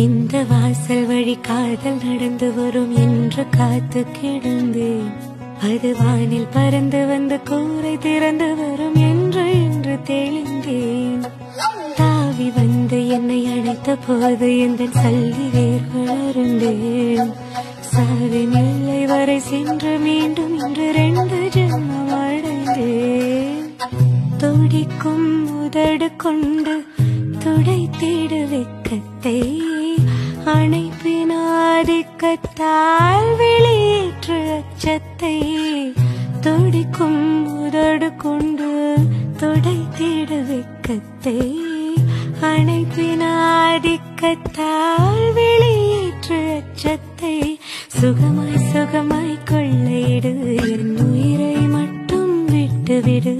இந்த வாசல் வழி காதல் நடந்து வரும் என்று காத்து கிடந்தேன். அது வானில் பறந்து வந்து கூரை திறந்து வரும் என்று என்று தெளிந்தேன். தாவி வந்து என்னை அழைத்த போது எந்த சல்லி வேர்கள் அருந்தேன். சாவி நிலை வரை சென்று மீண்டும் இன்று 2 ஜென்மம் அடைந்தேன். துடிக்கும் உதடு கொண்டு துடைத்திடு வெட்கத்தை, அணைப்பின் ஆதிக்கத்தால் வெளியேற்று அச்சத்தை. துடிக்கும் உதடு கொண்டு துடைத்திடு வெட்கத்தை, அணைப்பின் ஆதிக்கத்தால் வெளியேற்று அச்சத்தை. சுகமாய் சுகமாய் கொள்ளையிடு, என் உயிரை மட்டும் விட்டுவிடு.